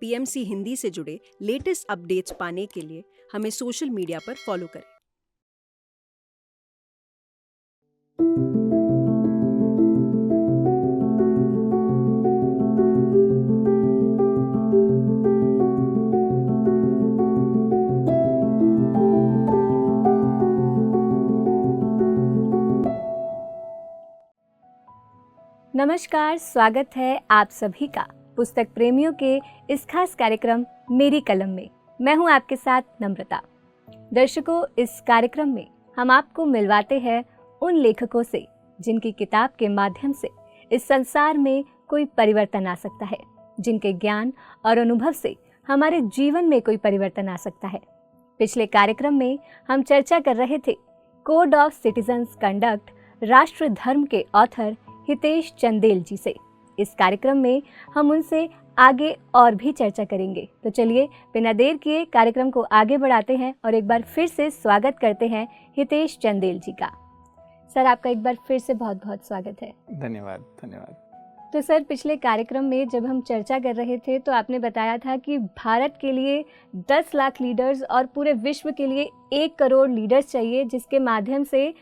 PMC Hindi से जुड़े latest updates पाने के लिए हमें सोशल मीडिया पर फॉलो करें। नमस्कार, स्वागत है आप सभी का पुस्तक प्रेमियों के इस खास कार्यक्रम मेरी कलम में। मैं हूं आपके साथ नम्रता। दर्शकों, इस कार्यक्रम में हम आपको मिलवाते हैं उन लेखकों से जिनकी किताब के माध्यम से इस संसार में कोई परिवर्तन आ सकता है, जिनके ज्ञान और अनुभव से हमारे जीवन में कोई परिवर्तन आ सकता है। पिछले कार्यक्रम में हम चर्चा कर रहे थे कोड ऑफ सिटीजन्स कंडक्ट राष्ट्र धर्म के ऑथर हितेश चंदेल जी से। इस कार्यक्रम में हम उनसे आगे और भी चर्चा करेंगे। तो चलिए बिना देर किए कार्यक्रम को आगे बढ़ाते हैं और एक बार फिर से स्वागत करते हैं हितेश चंदेल जी का। सर, आपका एक बार फिर से बहुत बहुत स्वागत है। धन्यवाद धन्यवाद। तो सर, पिछले कार्यक्रम में जब हम चर्चा कर रहे थे तो आपने बताया था कि भारत के लिए 10 लाख लीडर्स और पूरे विश्व के लिए 1 करोड़ लीडर्स चाहिए, जिसके माध्यम से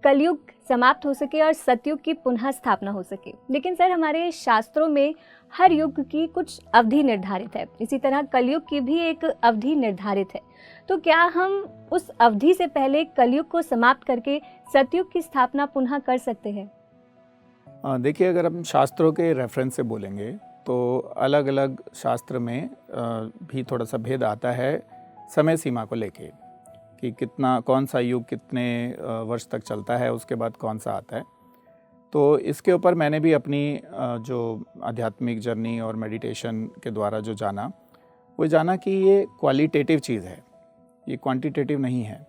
कलयुग समाप्त हो सके और सतयुग की पुनः स्थापना हो सके। लेकिन सर, हमारे शास्त्रों में हर युग की कुछ अवधि निर्धारित है, इसी तरह कलयुग की भी एक अवधि निर्धारित है। तो क्या हम उस अवधि से पहले कलयुग को समाप्त करके सतयुग की स्थापना पुनः कर सकते हैं? देखिए, अगर हम शास्त्रों के रेफरेंस से बोलेंगे तो अलग अलग शास्त्र में भी थोड़ा सा भेद आता है समय सीमा को लेके कि कौन सा युग कितने वर्ष तक चलता है, उसके बाद कौन सा आता है। तो इसके ऊपर मैंने भी अपनी जो आध्यात्मिक जर्नी और मेडिटेशन के द्वारा जो जाना, वो जाना कि ये क्वालिटेटिव चीज़ है, ये क्वांटिटेटिव नहीं है।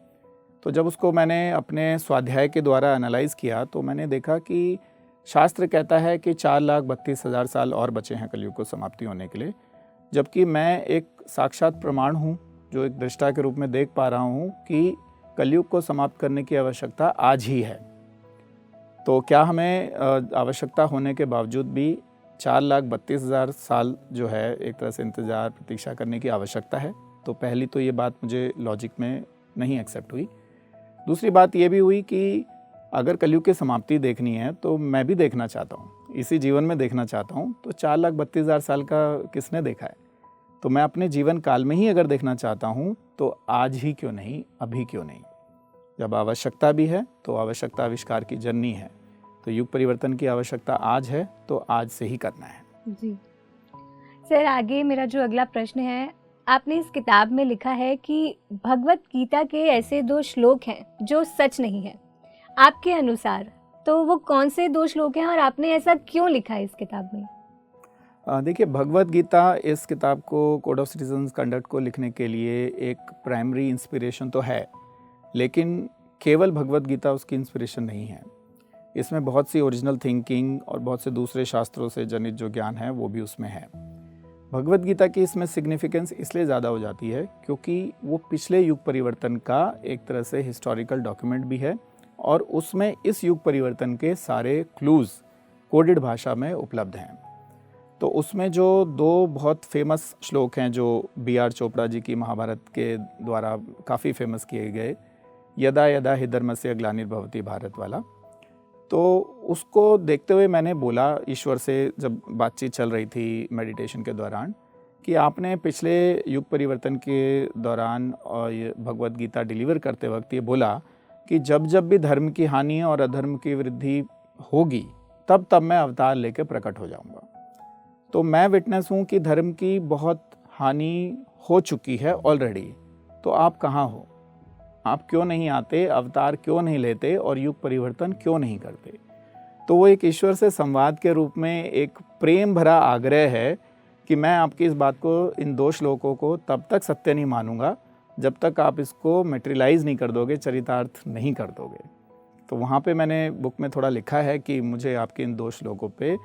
तो जब उसको मैंने अपने स्वाध्याय के द्वारा एनालाइज़ किया तो मैंने देखा कि शास्त्र कहता है कि 4,32,000 साल और बचे हैं कलयुग को समाप्ति होने के लिए, जबकि मैं एक साक्षात प्रमाण हूँ जो एक दृष्टा के रूप में देख पा रहा हूँ कि कलयुग को समाप्त करने की आवश्यकता आज ही है। तो क्या हमें आवश्यकता होने के बावजूद भी 4,32,000 साल जो है एक तरह से इंतज़ार प्रतीक्षा करने की आवश्यकता है? तो पहली तो ये बात मुझे लॉजिक में नहीं एक्सेप्ट हुई। दूसरी बात ये भी हुई कि अगर कलयुग की समाप्ति देखनी है तो मैं भी देखना चाहता हूँ, इसी जीवन में देखना चाहता हूँ। तो 4,32,000 साल का किसने देखा है? तो मैं अपने जीवन काल में ही अगर देखना चाहता हूँ तो आज ही क्यों नहीं, अभी क्यों नहीं? जब आवश्यकता भी है तो आवश्यकता आविष्कार की जननी है, तो युग परिवर्तन की आवश्यकता आज है तो आज से ही करना है। जी सर, आगे मेरा जो अगला प्रश्न है, आपने इस किताब में लिखा है कि भगवत गीता के ऐसे 2 श्लोक हैं जो सच नहीं है। आपके अनुसार तो वो कौन से 2 श्लोक हैं और आपने ऐसा क्यों लिखा है इस किताब में? देखिए, भगवत गीता इस किताब को कोड ऑफ सिटीजन्स कंडक्ट को लिखने के लिए एक प्राइमरी इंस्पिरेशन तो है, लेकिन केवल भगवत गीता उसकी इंस्पिरेशन नहीं है। इसमें बहुत सी ओरिजिनल थिंकिंग और बहुत से दूसरे शास्त्रों से जनित जो ज्ञान है वो भी उसमें है। भगवत गीता की इसमें सिग्निफिकेंस इसलिए ज़्यादा हो जाती है क्योंकि वो पिछले युग परिवर्तन का एक तरह से हिस्टोरिकल डॉक्यूमेंट भी है और उसमें इस युग परिवर्तन के सारे क्लूज़ कोडेड भाषा में उपलब्ध हैं। तो उसमें जो 2 बहुत फेमस श्लोक हैं जो B.R. चोपड़ा जी की महाभारत के द्वारा काफ़ी फेमस किए गए, यदा यदा हि धर्मस्य ग्लानिर्भवति भारत वाला, तो उसको देखते हुए मैंने बोला ईश्वर से, जब बातचीत चल रही थी मेडिटेशन के दौरान, कि आपने पिछले युग परिवर्तन के दौरान और ये भगवत गीता डिलीवर करते वक्त ये बोला कि जब जब भी धर्म की हानि और अधर्म की वृद्धि होगी तब तब मैं अवतार लेकर प्रकट हो जाऊंगा। तो मैं विटनेस हूँ कि धर्म की बहुत हानि हो चुकी है ऑलरेडी, तो आप कहाँ हो? आप क्यों नहीं आते, अवतार क्यों नहीं लेते और युग परिवर्तन क्यों नहीं करते? तो वो एक ईश्वर से संवाद के रूप में एक प्रेम भरा आग्रह है कि मैं आपकी इस बात को, इन 2 श्लोकों को तब तक सत्य नहीं मानूंगा जब तक आप इसको मेटेरियलाइज नहीं कर दोगे, चरितार्थ नहीं कर दोगे। तो वहाँ पे मैंने बुक में थोड़ा लिखा है कि मुझे आपके इन 2 श्लोकों पे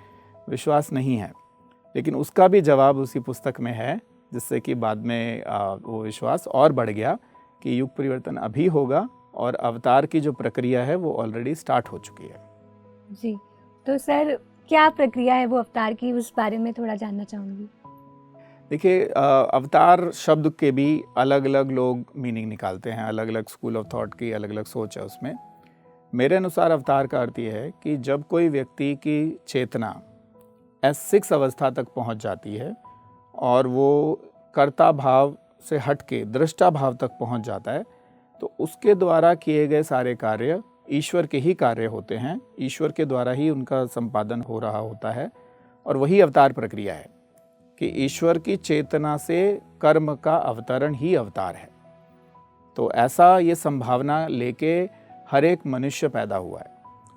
विश्वास नहीं है, लेकिन उसका भी जवाब उसी पुस्तक में है, जिससे कि बाद में वो विश्वास और बढ़ गया कि युग परिवर्तन अभी होगा और अवतार की जो प्रक्रिया है वो ऑलरेडी स्टार्ट हो चुकी है। जी, तो सर क्या प्रक्रिया है वो अवतार की, उस बारे में थोड़ा जानना चाहूँगी। देखिए अवतार शब्द के भी अलग अलग लोग मीनिंग निकालते हैं, अलग अलग स्कूल ऑफ थॉट की अलग अलग सोच है उसमें। मेरे अनुसार अवतार का अर्थ ये है कि जब कोई व्यक्ति की चेतना S6 अवस्था तक पहुंच जाती है और वो कर्ता भाव से हट के दृष्टा भाव तक पहुंच जाता है, तो उसके द्वारा किए गए सारे कार्य ईश्वर के ही कार्य होते हैं, ईश्वर के द्वारा ही उनका संपादन हो रहा होता है। और वही अवतार प्रक्रिया है कि ईश्वर की चेतना से कर्म का अवतरण ही अवतार है। तो ऐसा ये संभावना लेके हर एक मनुष्य पैदा हुआ है।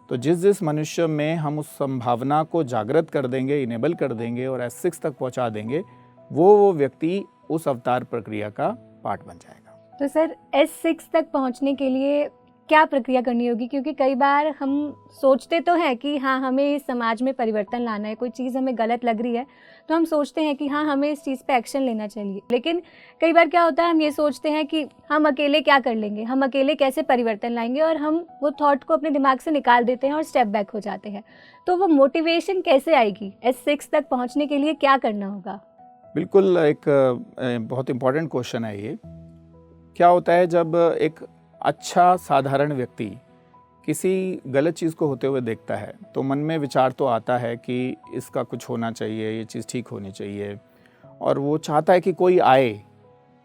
तो जिस जिस मनुष्य में हम उस संभावना को जागृत कर देंगे, इनेबल कर देंगे और S6 तक पहुंचा देंगे, वो व्यक्ति उस अवतार प्रक्रिया का पार्ट बन जाएगा। तो सर S6 तक पहुंचने के लिए क्या प्रक्रिया करनी होगी? क्योंकि कई बार हम सोचते तो हैं कि हाँ हमें इस समाज में परिवर्तन लाना है, कोई चीज़ हमें गलत लग रही है तो हम सोचते हैं कि हाँ हमें इस चीज़ पे एक्शन लेना चाहिए। लेकिन कई बार क्या होता है, हम ये सोचते हैं कि हम अकेले क्या कर लेंगे, हम अकेले कैसे परिवर्तन लाएंगे, और हम वो थॉट को अपने दिमाग से निकाल देते हैं और स्टेप बैक हो जाते हैं। तो वो मोटिवेशन कैसे आएगी? S6 तक पहुँचने के लिए क्या करना होगा? बिल्कुल, एक बहुत इम्पॉर्टेंट क्वेश्चन है ये। क्या होता है जब एक अच्छा साधारण व्यक्ति किसी गलत चीज़ को होते हुए देखता है तो मन में विचार तो आता है कि इसका कुछ होना चाहिए, ये चीज़ ठीक होनी चाहिए, और वो चाहता है कि कोई आए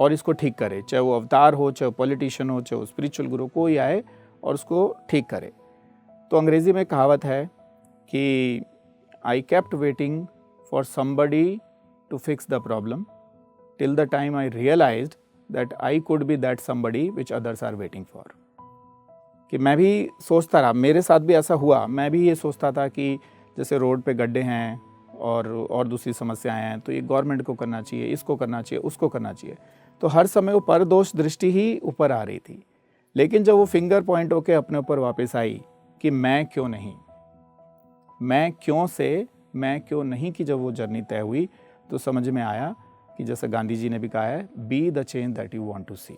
और इसको ठीक करे, चाहे वो अवतार हो, चाहे वो पॉलिटिशियन हो, चाहे वो स्पिरिचुअल गुरु, कोई आए और उसको ठीक करे। तो अंग्रेज़ी में कहावत है कि I kept waiting for somebody to fix the problem till the time I realised that I could be that somebody which others are waiting for। कि मैं भी सोचता रहा, मेरे साथ भी ऐसा हुआ, मैं भी ये सोचता था कि जैसे रोड पे गड्ढे हैं और दूसरी समस्याएं हैं तो ये गवर्नमेंट को करना चाहिए, इसको करना चाहिए, उसको करना चाहिए। तो हर समय वो परदोष दृष्टि ही ऊपर आ रही थी। लेकिन जब वो फिंगर पॉइंट होके अपने ऊपर वापस आई कि मैं क्यों नहीं, मैं क्यों से मैं क्यों नहीं की जब वो जर्नी तय हुई, तो समझ में आया कि जैसे गांधी जी ने भी कहा है, be the change that you want to see.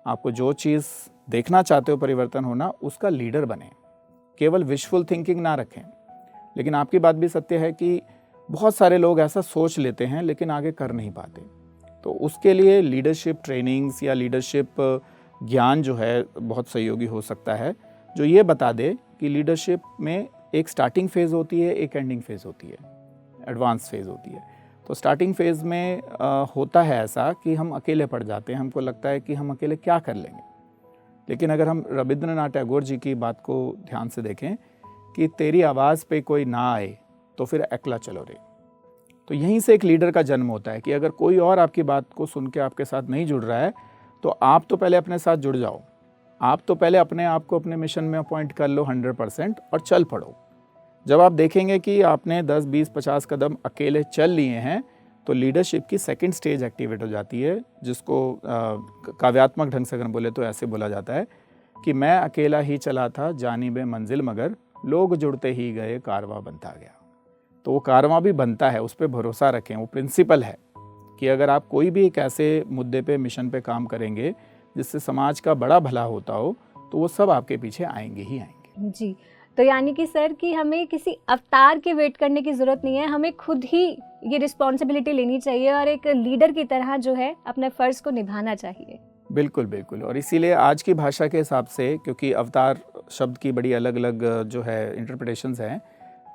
आपको जो चीज़ देखना चाहते हो परिवर्तन होना, उसका लीडर बने, केवल विशफुल थिंकिंग ना रखें। लेकिन आपकी बात भी सत्य है कि बहुत सारे लोग ऐसा सोच लेते हैं लेकिन आगे कर नहीं पाते। तो उसके लिए लीडरशिप ट्रेनिंग्स या लीडरशिप ज्ञान जो है बहुत सहयोगी हो सकता है, जो ये बता दे कि लीडरशिप में एक स्टार्टिंग फेज़ होती है, एक एंडिंग फेज़ होती है, एडवांस फेज़ होती है। तो स्टार्टिंग फेज़ में होता है ऐसा कि हम अकेले पड़ जाते हैं, हमको लगता है कि हम अकेले क्या कर लेंगे। लेकिन अगर हम रविंद्रनाथ टैगोर जी की बात को ध्यान से देखें कि तेरी आवाज़ पे कोई ना आए तो फिर अकेला चलो रे, तो यहीं से एक लीडर का जन्म होता है कि अगर कोई और आपकी बात को सुन के आपके साथ नहीं जुड़ रहा है तो आप तो पहले अपने साथ जुड़ जाओ, आप तो पहले अपने आप को अपने मिशन में अपॉइंट कर लो 100% और चल पड़ो। जब आप देखेंगे कि आपने 10, 20, 50 कदम अकेले चल लिए हैं तो लीडरशिप की सेकंड स्टेज एक्टिवेट हो जाती है, जिसको काव्यात्मक ढंग से अगर बोले तो ऐसे बोला जाता है कि मैं अकेला ही चला था जानिबे मंजिल मगर लोग जुड़ते ही गए कारवां बनता गया। तो वो कारवां भी बनता है, उस पर भरोसा रखें। वो प्रिंसिपल है कि अगर आप कोई भी एक ऐसे मुद्दे पे मिशन पे काम करेंगे जिससे समाज का बड़ा भला होता हो तो वो सब आपके पीछे आएंगे ही आएंगे। जी, तो यानी कि सर कि हमें किसी अवतार के वेट करने की ज़रूरत नहीं है, हमें खुद ही ये रिस्पॉन्सिबिलिटी लेनी चाहिए और एक लीडर की तरह जो है अपने फ़र्ज़ को निभाना चाहिए। बिल्कुल बिल्कुल। और इसीलिए आज की भाषा के हिसाब से, क्योंकि अवतार शब्द की बड़ी अलग अलग जो है इंटरप्रिटेशंस हैं,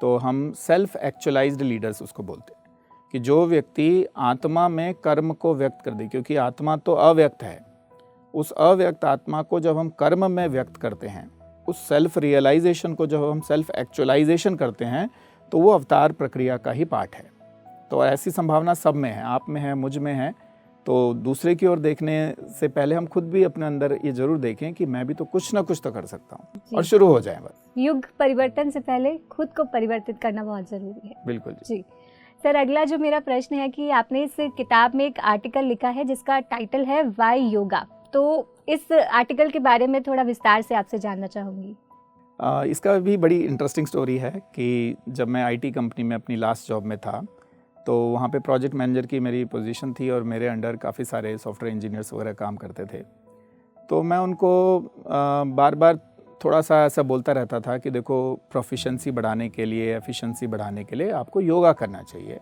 तो हम सेल्फ एक्चुअलाइज्ड लीडर्स उसको बोलते हैं कि जो व्यक्ति आत्मा में कर्म को व्यक्त कर दे, क्योंकि आत्मा तो अव्यक्त है। उस अव्यक्त आत्मा को जब हम कर्म में व्यक्त करते हैं, उस सेल्फ रियलाइजेशन को जब हम सेल्फ एक्चुअलाइजेशन करते हैं, तो वो अवतार प्रक्रिया का ही पार्ट है। तो ऐसी संभावना सब में है, आप में है, मुझ में है। तो दूसरे की ओर देखने से पहले हम खुद भी अपने अंदर ये जरूर देखें कि मैं भी तो कुछ ना कुछ तो कर सकता हूँ, और शुरू हो जाए बस। युग परिवर्तन से पहले खुद को परिवर्तित करना बहुत ज़रूरी है। बिल्कुल जी सर, अगला जो मेरा प्रश्न है कि आपने इस किताब में एक आर्टिकल लिखा है जिसका टाइटल है वाई योगा, तो इस आर्टिकल के बारे में थोड़ा विस्तार से आपसे जानना चाहूँगी। इसका भी बड़ी इंटरेस्टिंग स्टोरी है कि जब मैं आईटी कंपनी में अपनी लास्ट जॉब में था तो वहाँ पे प्रोजेक्ट मैनेजर की मेरी पोजीशन थी और मेरे अंडर काफ़ी सारे सॉफ्टवेयर इंजीनियर्स वगैरह काम करते थे। तो मैं उनको बार बार थोड़ा सा ऐसा बोलता रहता था कि देखो, प्रोफिशेंसी बढ़ाने के लिए, एफिशिएंसी बढ़ाने के लिए आपको योगा करना चाहिए।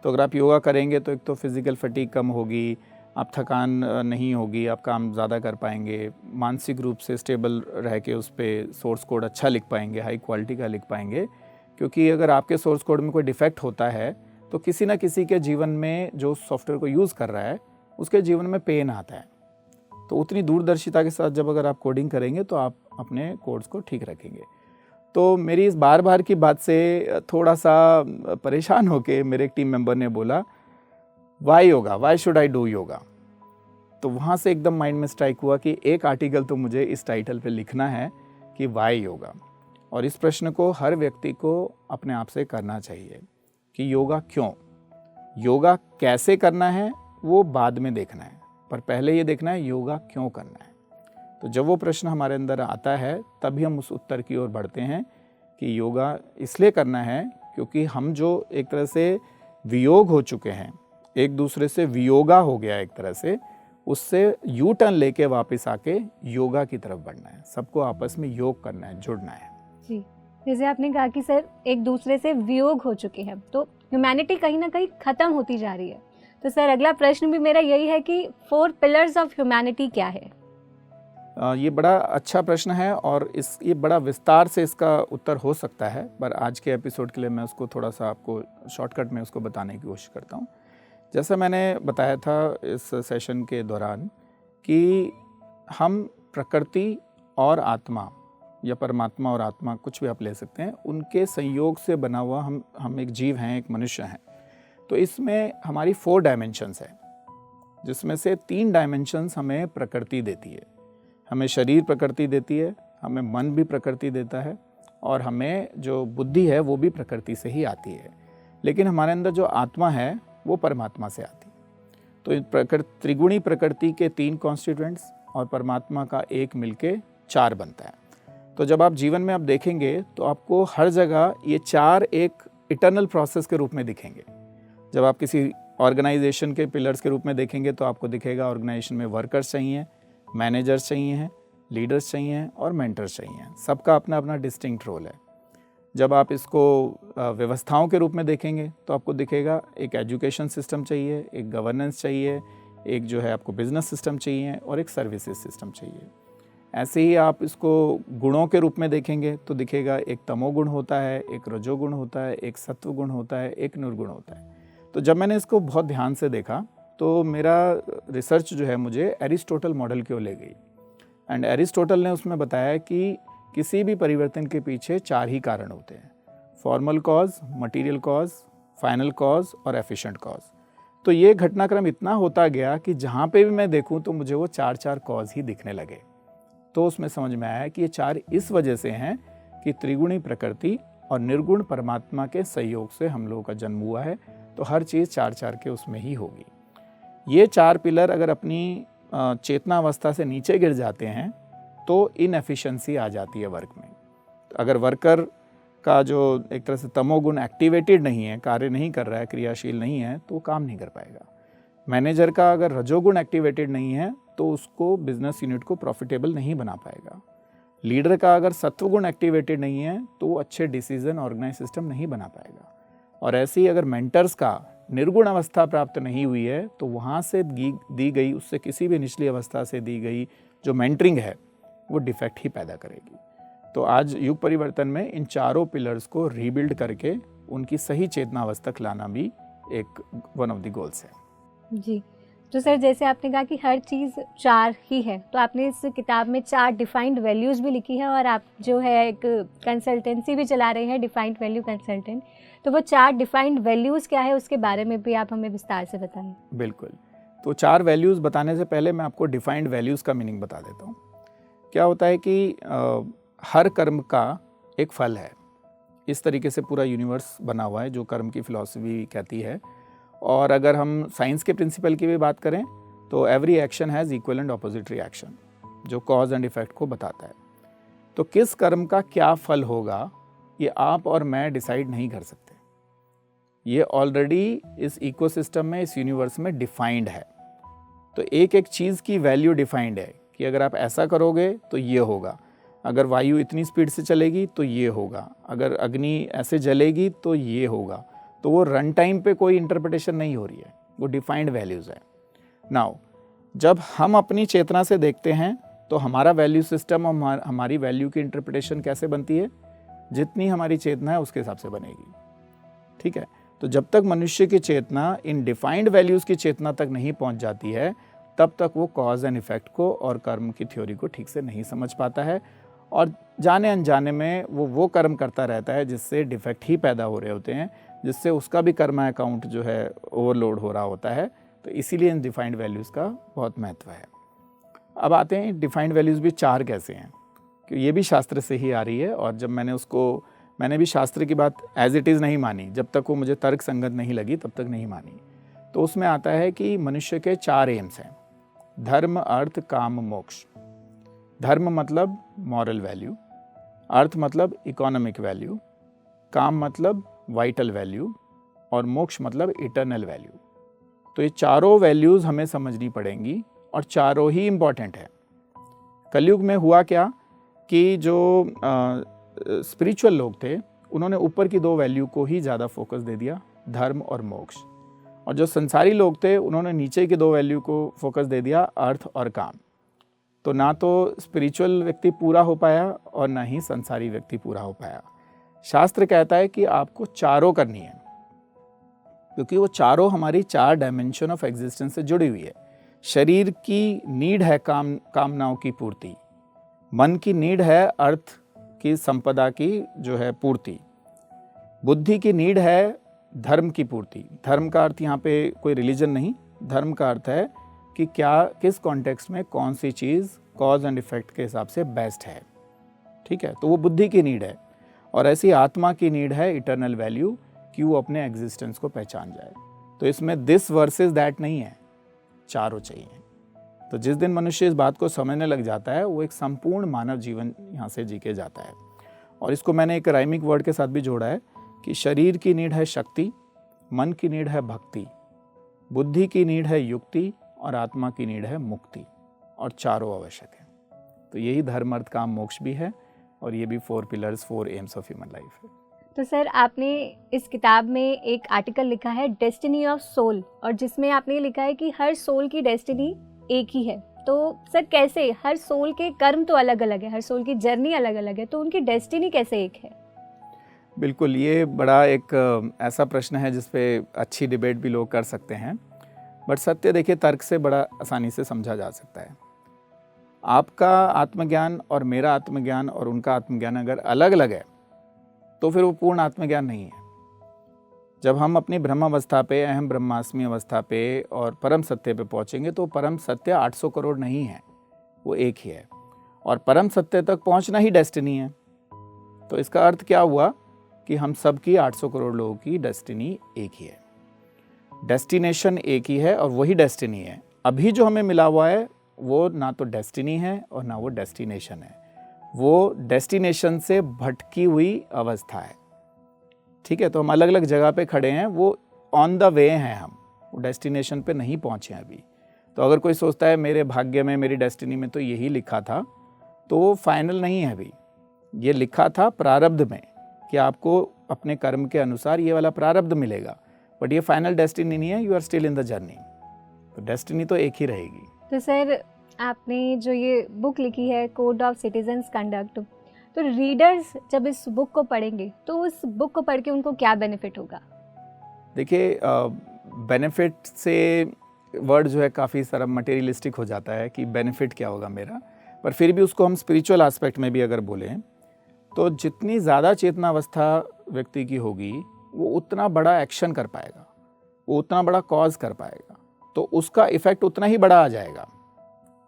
तो अगर आप योगा करेंगे तो एक तो फिज़िकल फटीग कम होगी, आप थकान नहीं होगी, आप काम ज़्यादा कर पाएंगे, मानसिक रूप से स्टेबल रह के उस पर सोर्स कोड अच्छा लिख पाएंगे, हाई क्वालिटी का लिख पाएंगे। क्योंकि अगर आपके सोर्स कोड में कोई डिफेक्ट होता है तो किसी न किसी के जीवन में जो सॉफ्टवेयर को यूज़ कर रहा है उसके जीवन में पेन आता है। तो उतनी दूरदर्शिता के साथ जब अगर आप कोडिंग करेंगे तो आप अपने कोड्स को ठीक रखेंगे। तो मेरी इस बार बार की बात से थोड़ा सा परेशान होके मेरे एक टीम मेंबर ने बोला, why yoga, why should I do yoga. तो वहाँ से एकदम माइंड में स्ट्राइक हुआ कि एक आर्टिकल तो मुझे इस टाइटल पे लिखना है कि वाई योगा। और इस प्रश्न को हर व्यक्ति को अपने आप से करना चाहिए कि योगा क्यों, योगा कैसे करना है वो बाद में देखना है, पर पहले ये देखना है योगा क्यों करना है। तो जब वो प्रश्न हमारे अंदर आता है तभी हम उस उत्तर की ओर बढ़ते हैं कि योगा इसलिए करना है क्योंकि हम जो एक तरह से वियोग हो चुके हैं, एक दूसरे से वियोगा हो गया एक तरह से, उससे यू टर्न लेके वापस आके योगा की तरफ बढ़ना है। सबको आपस में योग करना है, जुड़ना है। जी, जैसे आपने कहा कि सर एक दूसरे से वियोग हो चुके हैं, तो ह्यूमैनिटी कहीं ना कहीं ख़त्म होती जा रही है। तो सर अगला प्रश्न भी मेरा यही है कि 4 पिलर्स ऑफ ह्यूमैनिटी क्या है? ये बड़ा अच्छा प्रश्न है और ये बड़ा विस्तार से इसका उत्तर हो सकता है, पर आज के एपिसोड के लिए मैं उसको थोड़ा सा आपको शॉर्टकट में उसको बताने की कोशिश करता हूँ। जैसा मैंने बताया था इस सेशन के दौरान कि हम प्रकृति और आत्मा या परमात्मा और आत्मा, कुछ भी आप ले सकते हैं, उनके संयोग से बना हुआ हम एक जीव हैं, एक मनुष्य हैं। तो इसमें हमारी 4 डायमेंशंस हैं, जिसमें से 3 डायमेंशंस हमें प्रकृति देती है। हमें शरीर प्रकृति देती है, हमें मन भी प्रकृति देता है, और हमें जो बुद्धि है वो भी प्रकृति से ही आती है। लेकिन हमारे अंदर जो आत्मा है वो परमात्मा से आती है। तो त्रिगुणी प्रकृति के 3 कॉन्स्टिट्यूएंट्स और परमात्मा का एक मिलके 4 बनता है। तो जब आप जीवन में आप देखेंगे तो आपको हर जगह ये 4 एक इटर्नल प्रोसेस के रूप में दिखेंगे। जब आप किसी ऑर्गेनाइजेशन के पिलर्स के रूप में देखेंगे तो आपको दिखेगा ऑर्गेनाइजेशन में वर्कर्स चाहिए, मैनेजर्स चाहिए हैं, लीडर्स चाहिए और मेंटर्स चाहिए। सबका अपना अपना डिस्टिंक्ट रोल है। जब आप इसको व्यवस्थाओं के रूप में देखेंगे तो आपको दिखेगा एक एजुकेशन सिस्टम चाहिए, एक गवर्नेंस चाहिए, एक जो है आपको बिजनेस सिस्टम चाहिए और एक सर्विसेज सिस्टम चाहिए। ऐसे ही आप इसको गुणों के रूप में देखेंगे तो दिखेगा एक तमोगुण होता है, एक रजोगुण होता है, एक सत्वगुण होता है, एक निर्गुण होता है। तो जब मैंने इसको बहुत ध्यान से देखा तो मेरा रिसर्च जो है मुझे एरिस्टोटल मॉडल की ओर ले गई। एंड एरिस्टोटल ने उसमें बताया कि किसी भी परिवर्तन के पीछे 4 ही कारण होते हैं: formal cause, material cause, final cause और एफिशिएंट कॉज। तो ये घटनाक्रम इतना होता गया कि जहाँ पे भी मैं देखूँ तो मुझे वो 4 कॉज ही दिखने लगे। तो उसमें समझ में आया कि ये 4 इस वजह से हैं कि त्रिगुणी प्रकृति और निर्गुण परमात्मा के सहयोग से हम लोगों का जन्म हुआ है। तो हर चीज़ 4 के उसमें ही होगी। ये 4 पिलर अगर अपनी चेतना अवस्था से नीचे गिर जाते हैं तो इनएफिशिएंसी आ जाती है वर्क में। अगर वर्कर का जो एक तरह से तमोगुण एक्टिवेटेड नहीं है, कार्य नहीं कर रहा है, क्रियाशील नहीं है, तो वो काम नहीं कर पाएगा। मैनेजर का अगर रजोगुण एक्टिवेटेड नहीं है तो उसको बिजनेस यूनिट को प्रॉफिटेबल नहीं बना पाएगा। लीडर का अगर सत्वगुण एक्टिवेटेड नहीं है तो वो अच्छे डिसीजन ऑर्गेनाइज सिस्टम नहीं बना पाएगा। और ऐसे ही अगर मेंटर्स का निर्गुण अवस्था प्राप्त नहीं हुई है तो वहाँ से दी गई, उससे किसी भी निचली अवस्था से दी गई जो मेंटरिंग है वो डिफेक्ट ही पैदा करेगी। तो आज युग परिवर्तन में इन 4 पिलर्स को रीबिल्ड करके उनकी सही चेतना अवस्था तक लाना भी एक वन ऑफ द गोल्स है। जी, तो सर जैसे आपने कहा कि हर चीज़ 4 ही है, तो आपने इस किताब में 4 डिफाइंड वैल्यूज़ भी लिखी है और आप जो है एक कंसल्टेंसी भी चला रहे हैं, डिफाइंड वैल्यू कंसल्टेंट। तो वो 4 डिफाइंड वैल्यूज़ क्या है उसके बारे में भी आप हमें विस्तार से बताएं। बिल्कुल। तो 4 वैल्यूज़ बताने से पहले मैं आपको डिफाइंड वैल्यूज़ का मीनिंग बता देता हूँ। क्या होता है कि हर कर्म का एक फल है। इस तरीके से पूरा यूनिवर्स बना हुआ है जो कर्म की फिलॉसफी कहती है। और अगर हम साइंस के प्रिंसिपल की भी बात करें तो every action has equal and opposite reaction, जो कॉज एंड इफेक्ट को बताता है। तो किस कर्म का क्या फल होगा ये आप और मैं डिसाइड नहीं कर सकते। ये ऑलरेडी इस इकोसिस्टम में, इस यूनिवर्स में डिफाइंड है। तो एक एक चीज़ की वैल्यू डिफाइंड है कि अगर आप ऐसा करोगे तो ये होगा, अगर वायु इतनी स्पीड से चलेगी तो ये होगा, अगर अग्नि ऐसे जलेगी तो ये होगा। तो वो रन टाइम पे कोई इंटरप्रिटेशन नहीं हो रही है, वो डिफाइंड वैल्यूज़ है। नाउ जब हम अपनी चेतना से देखते हैं तो हमारा वैल्यू सिस्टम और हमारी वैल्यू की इंटरप्रिटेशन कैसे बनती है, जितनी हमारी चेतना है उसके हिसाब से बनेगी। ठीक है, तो जब तक मनुष्य की चेतना इन डिफाइंड वैल्यूज़ की चेतना तक नहीं पहुंच जाती है, तब तक वो कॉज एंड इफेक्ट को और कर्म की थ्योरी को ठीक से नहीं समझ पाता है, और जाने अनजाने में वो कर्म करता रहता है जिससे डिफेक्ट ही पैदा हो रहे होते हैं, जिससे उसका भी कर्मा अकाउंट जो है ओवरलोड हो रहा होता है। तो इसीलिए इन डिफाइंड वैल्यूज़ का बहुत महत्व है। अब आते हैं डिफाइंड वैल्यूज़ भी 4 कैसे हैं, क्योंकि ये भी शास्त्र से ही आ रही है, और जब मैंने भी शास्त्र की बात एज इट इज़ नहीं मानी, जब तक वो मुझे तर्क संगत नहीं लगी तब तक नहीं मानी। तो उसमें आता है कि मनुष्य के 4 एम्स हैं, धर्म, अर्थ, काम, मोक्ष। धर्म मतलब मॉरल वैल्यू, अर्थ मतलब इकोनॉमिक वैल्यू, काम मतलब वाइटल वैल्यू, और मोक्ष मतलब इटर्नल वैल्यू। तो ये चारों वैल्यूज़ हमें समझनी पड़ेंगी और चारों ही इम्पॉर्टेंट है। कलयुग में हुआ क्या कि जो स्पिरिचुअल लोग थे उन्होंने ऊपर की 2 वैल्यू को ही ज़्यादा फोकस दे दिया, धर्म और मोक्ष, और जो संसारी लोग थे उन्होंने नीचे की 2 वैल्यू को फोकस दे दिया, अर्थ और काम। तो ना तो स्पिरिचुअल व्यक्ति पूरा हो पाया और ना ही संसारी व्यक्ति पूरा हो पाया। शास्त्र कहता है कि आपको चारों करनी है, क्योंकि वो चारों हमारी 4 डायमेंशन ऑफ एग्जिस्टेंस से जुड़ी हुई है। शरीर की नीड है कामनाओं की पूर्ति, मन की नीड है अर्थ की संपदा की जो है पूर्ति, बुद्धि की नीड है धर्म की पूर्ति। धर्म का अर्थ यहाँ पे कोई रिलीजन नहीं, धर्म का अर्थ है कि किस कॉन्टेक्स्ट में कौन सी चीज़ कॉज एंड इफेक्ट के हिसाब से बेस्ट है। ठीक है, तो वो बुद्धि की नीड है। और ऐसी आत्मा की नीड है इटर्नल वैल्यू, कि वो अपने एग्जिस्टेंस को पहचान जाए। तो इसमें दिस वर्सेस दैट नहीं है, चारों चाहिए। तो जिस दिन मनुष्य इस बात को समझने लग जाता है, वो एक संपूर्ण मानव जीवन यहाँ से जी के जाता है। और इसको मैंने एक राइमिक वर्ड के साथ भी जोड़ा है कि शरीर की नीड है शक्ति, मन की नीड है भक्ति, बुद्धि की नीड है युक्ति, और आत्मा की नीड है मुक्ति, और चारों आवश्यक है। तो यही धर्म, अर्थ, काम, मोक्ष भी है, और ये भी 4 pillars, 4 AIIMS of human life है। तो सर, आपने इस किताब में एक आर्टिकल लिखा है डेस्टिनी ऑफ सोल, और जिसमें आपने लिखा है कि हर सोल की डेस्टिनी एक ही है। तो सर कैसे, हर सोल के कर्म तो अलग अलग है, हर सोल की जर्नी अलग अलग है, तो उनकी डेस्टिनी कैसे एक है? बिल्कुल, ये बड़ा एक ऐसा प्रश्न है जिस पे अच्छी डिबेट भी लोग कर सकते हैं, बट सत्य देखिए तर्क से बड़ा आसानी से समझा जा सकता है। आपका आत्मज्ञान और मेरा आत्मज्ञान और उनका आत्मज्ञान अगर अलग अलग है तो फिर वो पूर्ण आत्मज्ञान नहीं है। जब हम अपनी ब्रह्मावस्था पे, अहम ब्रह्मास्मि अवस्था पे और परम सत्य पे पहुंचेंगे तो परम सत्य 800 करोड़ नहीं है, वो एक ही है, और परम सत्य तक पहुंचना ही डेस्टिनी है। तो इसका अर्थ क्या हुआ कि हम सब की 800 करोड़ लोगों की डेस्टिनी एक ही है, डेस्टिनेशन एक ही है, और वही डेस्टिनी है। अभी जो हमें मिला हुआ है वो ना तो डेस्टिनी है और ना वो डेस्टिनेशन है, वो डेस्टिनेशन से भटकी हुई अवस्था है। ठीक है, तो हम अलग अलग जगह पे खड़े हैं, वो ऑन द वे हैं, हम वो डेस्टिनेशन पे नहीं पहुंचे अभी। तो अगर कोई सोचता है मेरे भाग्य में, मेरी डेस्टिनी में तो यही लिखा था, तो वो फाइनल नहीं है अभी। ये लिखा था प्रारब्ध में कि आपको अपने कर्म के अनुसार ये वाला प्रारब्ध मिलेगा, बट ये फाइनल डेस्टिनी नहीं है, you are still in the journey. तो डेस्टिनी तो एक ही रहेगी। तो सर, आपने जो ये बुक लिखी है कोड ऑफ सिटीजन्स कंडक्ट, तो रीडर्स जब इस बुक को पढ़ेंगे तो उस बुक को पढ़ के उनको क्या बेनिफिट होगा? देखिए, बेनिफिट से वर्ड जो है काफ़ी सारा मटेरियलिस्टिक हो जाता है कि बेनिफिट क्या होगा मेरा, पर फिर भी उसको हम स्पिरिचुअल एस्पेक्ट में भी अगर बोलें तो जितनी ज़्यादा चेतना अवस्था व्यक्ति की होगी वो उतना बड़ा एक्शन कर पाएगा, वो उतना बड़ा कॉज कर पाएगा, तो उसका इफ़ेक्ट उतना ही बड़ा आ जाएगा।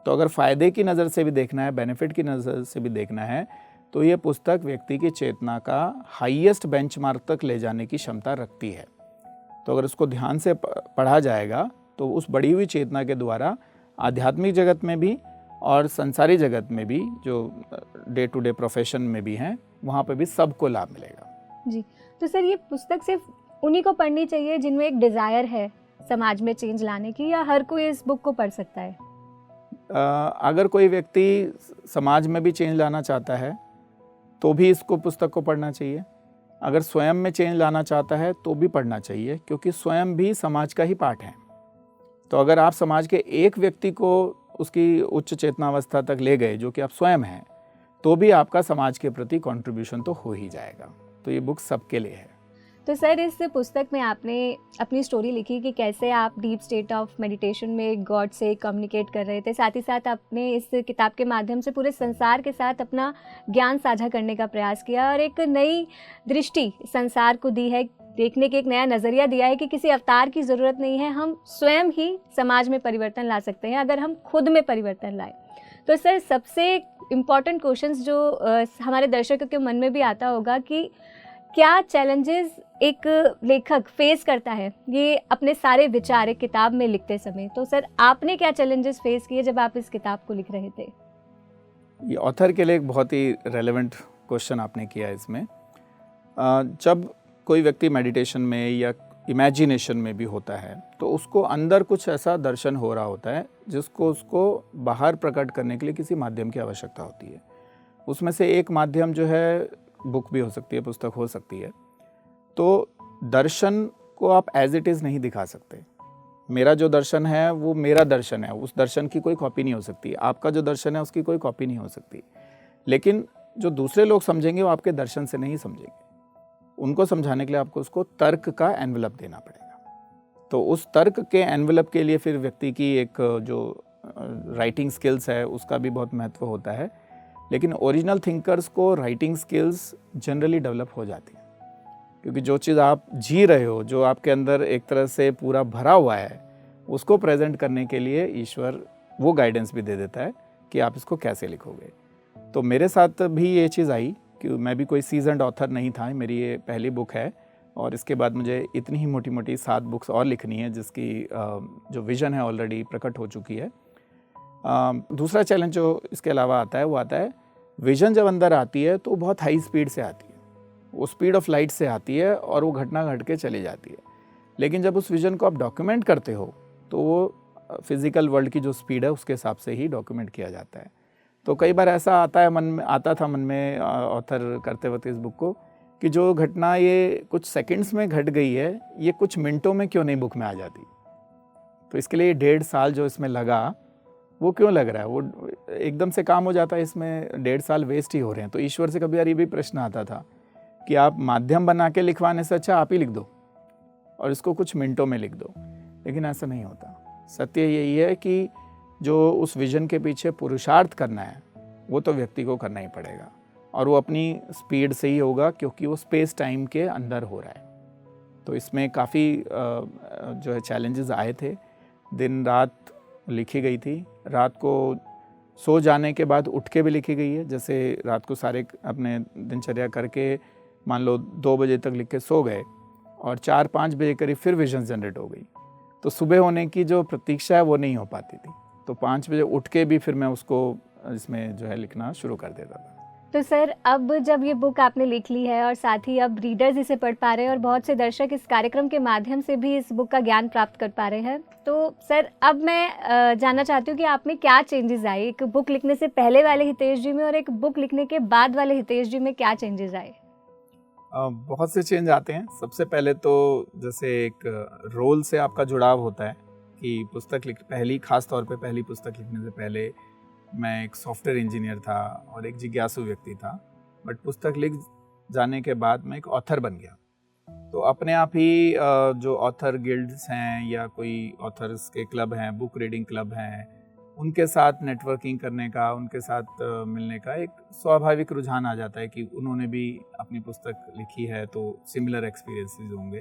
तो अगर फ़ायदे की नज़र से भी देखना है, बेनिफिट की नज़र से भी देखना है, तो ये पुस्तक व्यक्ति की चेतना का हाईएस्ट बेंचमार्क तक ले जाने की क्षमता रखती है। तो अगर उसको ध्यान से पढ़ा जाएगा तो उस बढ़ी हुई चेतना के द्वारा आध्यात्मिक जगत में भी और संसारी जगत में भी, जो डे टू डे प्रोफेशन में भी हैं, वहाँ पे भी सबको लाभ मिलेगा। जी, तो सर ये पुस्तक सिर्फ उन्हीं को पढ़नी चाहिए जिनमें एक डिज़ायर है समाज में चेंज लाने की, या हर कोई इस बुक को पढ़ सकता है? अगर कोई व्यक्ति समाज में भी चेंज लाना चाहता है तो भी इसको पुस्तक को पढ़ना चाहिए, अगर स्वयं में चेंज लाना चाहता है तो भी पढ़ना चाहिए, क्योंकि स्वयं भी समाज का ही पार्ट है। तो अगर आप समाज के एक व्यक्ति को उसकी उच्च चेतनावस्था तक ले गए, जो कि आप स्वयं हैं, तो भी आपका समाज के प्रति कंट्रीब्यूशन तो हो ही जाएगा। तो ये बुक सबके लिए है। तो सर, इस पुस्तक में आपने अपनी स्टोरी लिखी कि कैसे आप डीप स्टेट ऑफ मेडिटेशन में गॉड से कम्युनिकेट कर रहे थे। साथ ही साथ आपने इस किताब के माध्यम से पूरे संसार के साथ अपना ज्ञान साझा करने का प्रयास किया और एक नई दृष्टि संसार को दी है, देखने के एक नया नज़रिया दिया है कि किसी अवतार की ज़रूरत नहीं है, हम स्वयं ही समाज में परिवर्तन ला सकते हैं अगर हम खुद में परिवर्तन लाएं। तो सर, सबसे इम्पॉर्टेंट क्वेश्चंस जो हमारे दर्शकों के मन में भी आता होगा कि क्या चैलेंजेस एक लेखक फेस करता है ये अपने सारे विचार एक किताब में लिखते समय। तो सर, आपने क्या चैलेंजेस फेस किए जब आप इस किताब को लिख रहे थे? ये ऑथर के लिए एक बहुत ही रेलेवेंट क्वेश्चन आपने किया इसमें। जब कोई व्यक्ति मेडिटेशन में या इमेजिनेशन में भी होता है तो उसको अंदर कुछ ऐसा दर्शन हो रहा होता है जिसको उसको बाहर प्रकट करने के लिए किसी माध्यम की आवश्यकता होती है। उसमें से एक माध्यम जो है बुक भी हो सकती है, पुस्तक हो सकती है। तो दर्शन को आप एज इट इज़ नहीं दिखा सकते। मेरा जो दर्शन है वो मेरा दर्शन है, उस दर्शन की कोई कॉपी नहीं हो सकती। आपका जो दर्शन है उसकी कोई कॉपी नहीं हो सकती। लेकिन जो दूसरे लोग समझेंगे वो आपके दर्शन से नहीं समझेंगे। उनको समझाने के लिए आपको उसको तर्क का एनवलप देना पड़ेगा। तो उस तर्क के एनवलप के लिए फिर व्यक्ति की एक जो राइटिंग स्किल्स है उसका भी बहुत महत्व होता है। लेकिन ओरिजिनल थिंकर्स को राइटिंग स्किल्स जनरली डेवलप हो जाती हैं, क्योंकि जो चीज़ आप जी रहे हो, जो आपके अंदर एक तरह से पूरा भरा हुआ है, उसको प्रेजेंट करने के लिए ईश्वर वो गाइडेंस भी दे देता है कि आप इसको कैसे लिखोगे। तो मेरे साथ भी ये चीज़ आई कि मैं भी कोई सीजन्ड ऑथर नहीं था, मेरी ये पहली बुक है और इसके बाद मुझे इतनी ही मोटी मोटी 7 बुक्स और लिखनी है जिसकी जो विज़न है ऑलरेडी प्रकट हो चुकी है। दूसरा चैलेंज जो इसके अलावा आता है वो आता है, विज़न जब अंदर आती है तो बहुत हाई स्पीड से आती है, वो स्पीड ऑफ लाइट से आती है और वो घटना घट के चली जाती है। लेकिन जब उस विज़न को आप डॉक्यूमेंट करते हो तो वो फिज़िकल वर्ल्ड की जो स्पीड है उसके हिसाब से ही डॉक्यूमेंट किया जाता है। तो कई बार ऐसा आता था मन में ऑथर करते वक्त इस बुक को कि जो घटना ये कुछ सेकंड्स में घट गई है, ये कुछ मिनटों में क्यों नहीं बुक में आ जाती। तो इसके लिए 1.5 साल जो इसमें लगा वो क्यों लग रहा है, वो एकदम से काम हो जाता है, इसमें 1.5 साल वेस्ट ही हो रहे हैं। तो ईश्वर से कभी यार ये भी प्रश्न आता था कि आप माध्यम बना के लिखवाने से अच्छा आप ही लिख दो और इसको कुछ मिनटों में लिख दो। लेकिन ऐसा नहीं होता। सत्य यही है कि जो उस विजन के पीछे पुरुषार्थ करना है वो तो व्यक्ति को करना ही पड़ेगा और वो अपनी स्पीड से ही होगा, क्योंकि वो स्पेस टाइम के अंदर हो रहा है। तो इसमें काफ़ी जो है चैलेंजेस आए थे। दिन रात लिखी गई थी, रात को सो जाने के बाद उठ के भी लिखी गई है। जैसे रात को सारे अपने दिनचर्या करके मान लो 2 बजे तक लिख के सो गए और 4-5 बजे करीब फिर विजन जनरेट हो गई, तो सुबह होने की जो प्रतीक्षा है वो नहीं हो पाती थी। तो 5 बजे उठ के भी फिर मैं उसको इसमें जो है लिखना शुरू कर देता था। तो सर, अब जब ये बुक आपने लिख ली है और साथ ही अब रीडर्स इसे पढ़ पा रहे हैं और बहुत से दर्शक इस कार्यक्रम के माध्यम से भी इस बुक का ज्ञान प्राप्त कर पा रहे हैं, तो सर अब मैं जानना चाहती हूँ कि आप में क्या चेंजेस आए एक बुक लिखने से पहले वाले हितेश जी में और एक बुक लिखने के बाद वाले हितेश जी में क्या चेंजेस आए? बहुत से चेंज आते हैं। सबसे पहले तो जैसे एक रोल से आपका जुड़ाव होता है कि पुस्तक खास तौर पे पहली पुस्तक लिखने से पहले मैं एक सॉफ्टवेयर इंजीनियर था और एक जिज्ञासु व्यक्ति था, बट पुस्तक लिख जाने के बाद मैं एक ऑथर बन गया। तो अपने आप ही जो ऑथर गिल्ड्स हैं या कोई ऑथर्स के क्लब हैं, बुक रीडिंग क्लब हैं, उनके साथ नेटवर्किंग करने का, उनके साथ मिलने का एक स्वाभाविक रुझान आ जाता है कि उन्होंने भी अपनी पुस्तक लिखी है तो सिमिलर एक्सपीरियंसेस होंगे।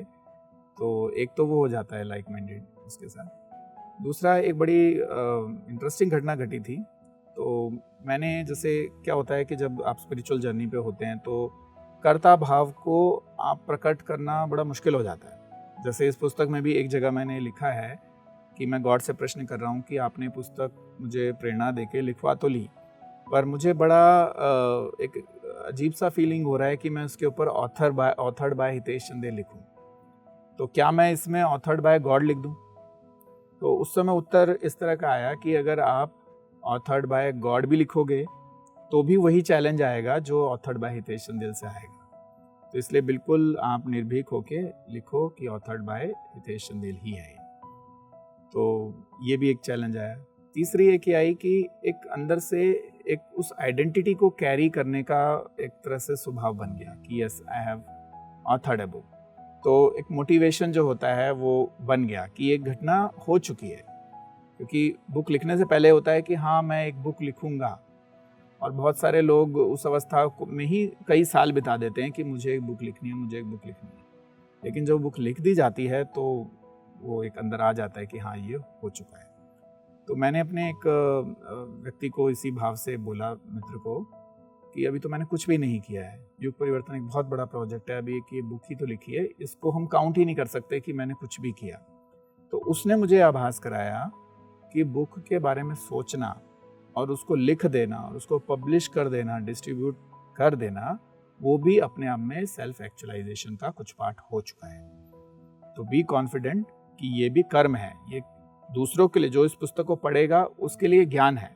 तो एक तो वो हो जाता है लाइक माइंडेड उसके साथ। दूसरा, एक बड़ी इंटरेस्टिंग घटना घटी थी। तो मैंने, जैसे क्या होता है कि जब आप स्पिरिचुअल जर्नी पे होते हैं तो कर्ता भाव को आप प्रकट करना बड़ा मुश्किल हो जाता है। जैसे इस पुस्तक में भी एक जगह मैंने लिखा है कि मैं गॉड से प्रश्न कर रहा हूँ कि आपने पुस्तक मुझे प्रेरणा देके लिखवा तो ली, पर मुझे बड़ा एक अजीब सा फीलिंग हो रहा है कि मैं उसके ऊपर ऑथर्ड बाय हितेश चंदेल लिखूँ, तो क्या मैं इसमें ऑथर्ड बाय गॉड लिख दूँ? तो उस समय उत्तर इस तरह का आया कि अगर आप ऑथर्ड बाय गॉड भी लिखोगे तो भी वही चैलेंज आएगा जो ऑथर्ड बाय हितेश चंदेल से आएगा। तो इसलिए बिल्कुल आप निर्भीक होके लिखो कि ऑथर्ड बाय हितेश चंदेल ही है। तो ये भी एक चैलेंज आया। तीसरी एक ये आई कि एक अंदर से एक उस आइडेंटिटी को कैरी करने का एक तरह से स्वभाव बन गया कि yes I have authored a book. तो एक मोटिवेशन जो होता है वो बन गया कि एक घटना हो चुकी है, क्योंकि बुक लिखने से पहले होता है कि हाँ मैं एक बुक लिखूंगा, और बहुत सारे लोग उस अवस्था में ही कई साल बिता देते हैं कि मुझे एक बुक लिखनी है, मुझे एक बुक लिखनी है। लेकिन जब बुक लिख दी जाती है तो वो एक अंदर आ जाता है कि हाँ ये हो चुका है। तो मैंने अपने एक व्यक्ति को इसी भाव से बोला, मित्र को, कि अभी तो मैंने कुछ भी नहीं किया है, युग परिवर्तन एक बहुत बड़ा प्रोजेक्ट है, अभी एक ये बुक ही तो लिखी है, इसको हम काउंट ही नहीं कर सकते कि मैंने कुछ भी किया। तो उसने मुझे आभास कराया कि बुक के बारे में सोचना और उसको लिख देना और उसको पब्लिश कर देना, डिस्ट्रीब्यूट कर देना, वो भी अपने आप में सेल्फ एक्चुअलाइजेशन का कुछ पार्ट हो चुका है। तो बी कॉन्फिडेंट कि ये भी कर्म है, ये दूसरों के लिए, जो इस पुस्तक को पढ़ेगा उसके लिए ज्ञान है,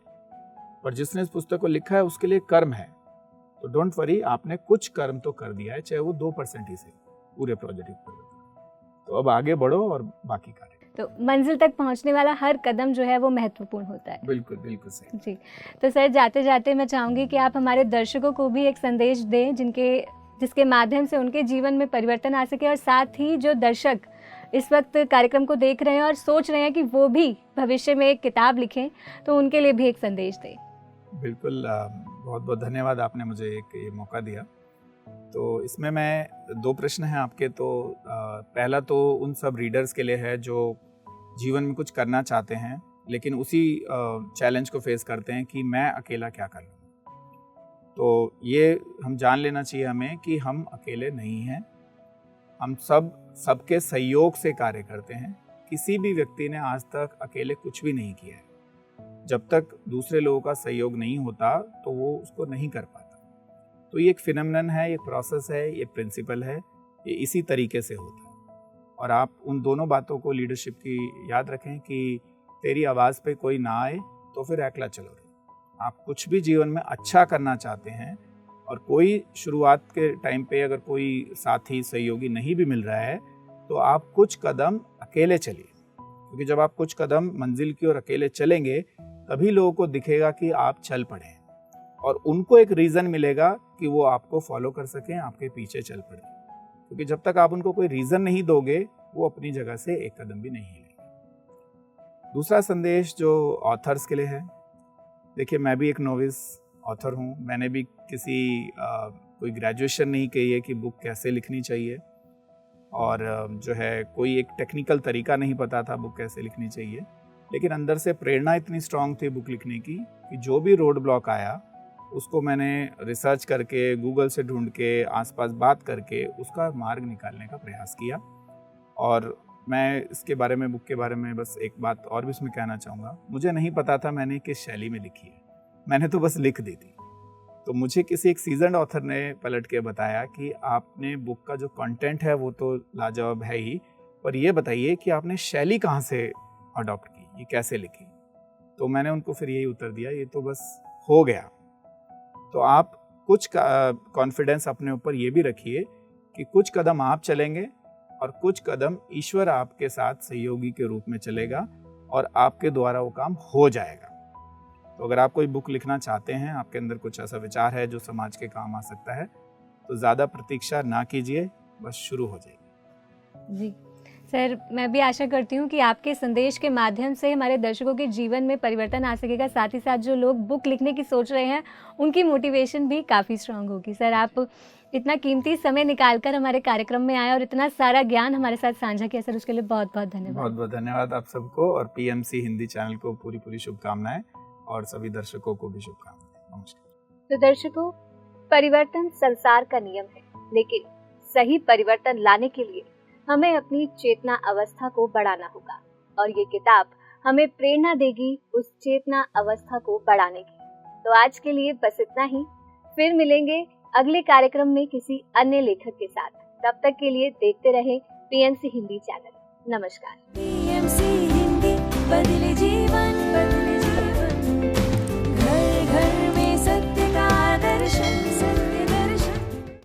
पर जिसने इस पुस्तक को लिखा है उसके लिए कर्म है। तो डोंट वरी, आपने कुछ कर्म तो कर दिया है, चाहे वो 2% ही से पूरे प्रोजेक्ट पर। तो अब आगे बढ़ो और बाकी कार्य। तो मंजिल तक पहुंचने वाला हर कदम जो है वो महत्वपूर्ण होता है। बिल्कुल बिल्कुल सही जी। तो सर, जाते जाते मैं चाहूँगी कि आप हमारे दर्शकों को भी एक संदेश दें जिसके माध्यम से उनके जीवन में परिवर्तन आ सके, और साथ ही जो दर्शक इस वक्त कार्यक्रम को देख रहे हैं और सोच रहे हैं कि वो भी भविष्य में एक किताब लिखें, तो उनके लिए भी एक संदेश दें। बिल्कुल, बहुत बहुत धन्यवाद, आपने मुझे एक ये मौका दिया। तो इसमें मैं 2 प्रश्न हैं आपके। तो पहला तो उन सब रीडर्स के लिए है जो जीवन में कुछ करना चाहते हैं लेकिन उसी चैलेंज को फेस करते हैं कि मैं अकेला क्या कर लूँ। तो ये हम जान लेना चाहिए हमें कि हम अकेले नहीं हैं, हम सबके सहयोग से कार्य करते हैं। किसी भी व्यक्ति ने आज तक अकेले कुछ भी नहीं किया है। जब तक दूसरे लोगों का सहयोग नहीं होता तो वो उसको नहीं कर पाता। तो ये एक फिनोमेनन है, ये प्रोसेस है, ये प्रिंसिपल है, ये इसी तरीके से होता है। और आप उन दोनों बातों को लीडरशिप की याद रखें कि तेरी आवाज़ पे कोई ना आए तो फिर अकेला चलो रहे। आप कुछ भी जीवन में अच्छा करना चाहते हैं और कोई शुरुआत के टाइम पे अगर कोई साथी सहयोगी नहीं भी मिल रहा है तो आप कुछ कदम अकेले चलिए, क्योंकि जब आप कुछ कदम मंजिल की ओर अकेले चलेंगे तभी लोगों को दिखेगा कि आप चल पड़े हैं और उनको एक रीज़न मिलेगा कि वो आपको फॉलो कर सकें, आपके पीछे चल पड़े। क्योंकि जब तक आप उनको कोई रीज़न नहीं दोगे वो अपनी जगह से एक कदम भी नहीं हिलेंगे। दूसरा संदेश जो ऑथर्स के लिए है, देखिए मैं भी एक नोविस ऑथर हूँ। मैंने भी कोई ग्रेजुएशन नहीं की है कि बुक कैसे लिखनी चाहिए, और जो है कोई एक टेक्निकल तरीका नहीं पता था बुक कैसे लिखनी चाहिए। लेकिन अंदर से प्रेरणा इतनी स्ट्रांग थी बुक लिखने की कि जो भी रोड ब्लॉक आया उसको मैंने रिसर्च करके, गूगल से ढूंढ के, आसपास बात करके उसका मार्ग निकालने का प्रयास किया। और मैं इसके बारे में, बुक के बारे में बस एक बात और भी इसमें कहना चाहूँगा। मुझे नहीं पता था मैंने किस शैली में लिखी है, मैंने तो बस लिख दी थी। तो मुझे किसी एक सीजन्ड ऑथर ने पलट के बताया कि आपने बुक का जो कंटेंट है वो तो लाजवाब है ही, पर ये बताइए कि आपने शैली कहाँ से अडॉप्ट की, ये कैसे लिखी। तो मैंने उनको फिर यही उत्तर दिया, ये तो बस हो गया। तो आप कुछ कॉन्फिडेंस अपने ऊपर ये भी रखिए कि कुछ कदम आप चलेंगे और कुछ कदम ईश्वर आपके साथ सहयोगी के रूप में चलेगा और आपके द्वारा वो काम हो जाएगा। तो अगर आप कोई बुक लिखना चाहते हैं, आपके अंदर कुछ ऐसा विचार है जो समाज के काम आ सकता है, तो ज़्यादा प्रतीक्षा ना कीजिए, बस शुरू हो जाइए। जी सर, मैं भी आशा करती हूँ कि आपके संदेश के माध्यम से हमारे दर्शकों के जीवन में परिवर्तन आ सकेगा। साथ ही साथ जो लोग बुक लिखने की सोच रहे हैं उनकी मोटिवेशन भी काफ़ी स्ट्रांग होगी। सर, आप इतना कीमती समय निकालकर हमारे कार्यक्रम में आए और इतना सारा ज्ञान हमारे साथ साझा किया, सर उसके लिए बहुत बहुत धन्यवाद। बहुत बहुत धन्यवाद आप सबको, और पीएमसी हिंदी चैनल को पूरी पूरी शुभकामनाएं, और सभी दर्शकों को भी शुभकामनाएं। नमस्कार। तो दर्शकों, परिवर्तन संसार का नियम है, लेकिन सही परिवर्तन लाने के लिए हमें अपनी चेतना अवस्था को बढ़ाना होगा, और ये किताब हमें प्रेरणा देगी उस चेतना अवस्था को बढ़ाने की। तो आज के लिए बस इतना ही, फिर मिलेंगे अगले कार्यक्रम में किसी अन्य लेखक के साथ। तब तक के लिए देखते रहे पीएमसी हिंदी चैनल। नमस्कार। पीएमसी हिंदी